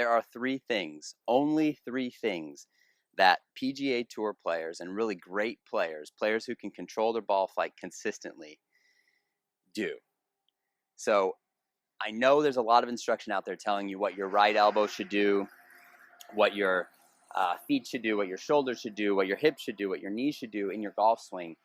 there are three things, only three things, that PGA Tour players and really great players, players who can control their ball flight consistently, do. So I know there's a lot of instruction out there telling you what your right elbow should do, what your feet should do, what your shoulders should do, what your hips should do, what your knees should do in your golf swing.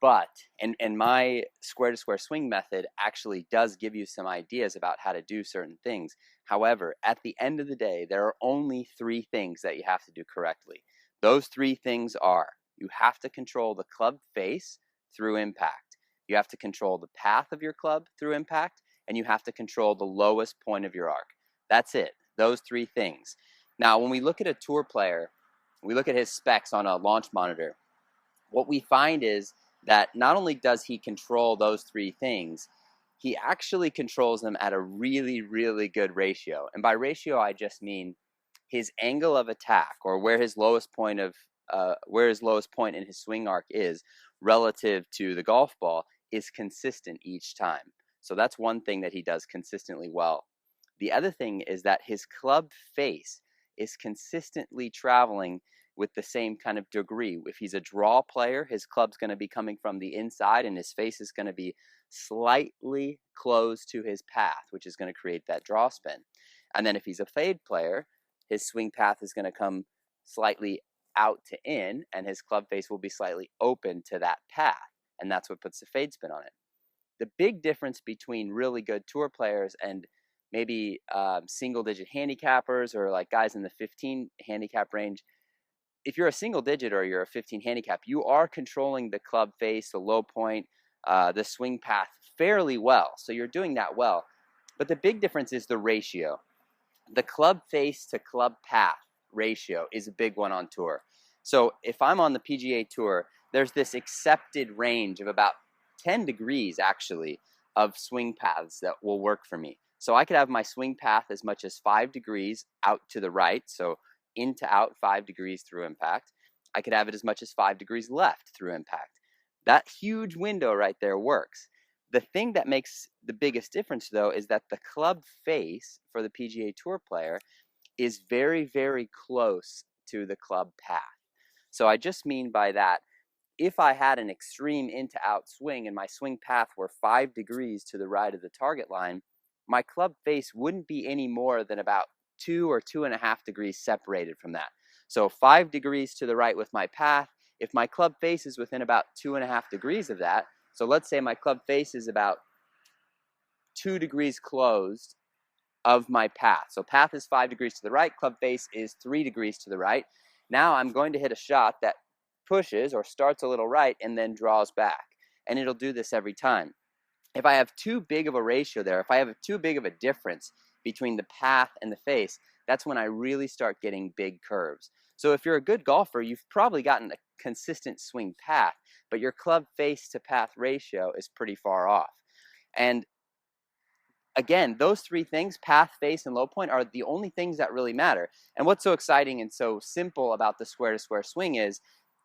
But, and my square to square swing method actually does give you some ideas about how to do certain things. However, at the end of the day, there are only three things that you have to do correctly. Those three things are: you have to control the club face through impact, you have to control the path of your club through impact, and you have to control the lowest point of your arc. That's it, those three things. Now, when we look at a tour player, we look at his specs on a launch monitor, what we find is that not only does he control those three things, he actually controls them at a really, really good ratio. And by ratio, I just mean his angle of attack, or where his lowest point in his swing arc is relative to the golf ball, is consistent each time. So that's one thing that he does consistently well. The other thing is that his club face is consistently traveling with the same kind of degree. If he's a draw player, his club's going to be coming from the inside and his face is going to be slightly closed to his path, which is going to create that draw spin. And then if he's a fade player, his swing path is going to come slightly out to in, and his club face will be slightly open to that path. And that's what puts the fade spin on it. The big difference between really good tour players and maybe single digit handicappers, or like guys in the 15 handicap range, if you're a single digit or you're a 15 handicap, you are controlling the club face, the low point, the swing path fairly well. So you're doing that well. But the big difference is the ratio. The club face to club path ratio is a big one on tour. So if I'm on the PGA Tour, there's this accepted range of about 10 degrees actually of swing paths that will work for me. So I could have my swing path as much as 5 degrees out to the right, so in to out 5 degrees through impact. I could have it as much as 5 degrees left through impact. That huge window right there works. The thing that makes the biggest difference, though, is that the club face for the PGA Tour player is very, very close to the club path. So I just mean by that, if I had an extreme in to out swing and my swing path were 5 degrees to the right of the target line, my club face wouldn't be any more than about 2 or 2.5 degrees separated from that. So 5 degrees to the right with my path. If my club face is within about 2.5 degrees of that, so let's say my club face is about 2 degrees closed of my path. So path is 5 degrees to the right, club face is 3 degrees to the right. Now I'm going to hit a shot that pushes or starts a little right and then draws back. And it'll do this every time. If I have too big of a ratio there, if I have too big of a difference between the path and the face, that's when I really start getting big curves. So if you're a good golfer, you've probably gotten a consistent swing path, but your club face to path ratio is pretty far off. And again, those three things, path, face, and low point, are the only things that really matter. And what's so exciting and so simple about the square to square swing is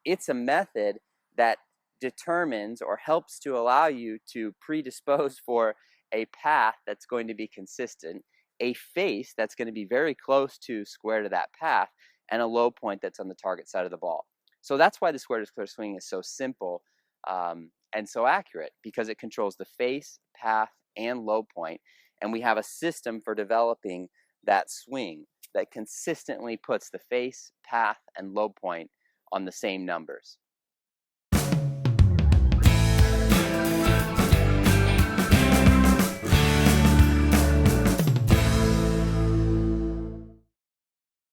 it's a method that determines or helps to allow you to predispose for a path that's going to be consistent, a face that's going to be very close to square to that path, and a low point that's on the target side of the ball. So that's why the square to square swing is so simple and so accurate, because it controls the face, path, and low point. And we have a system for developing that swing that consistently puts the face, path, and low point on the same numbers.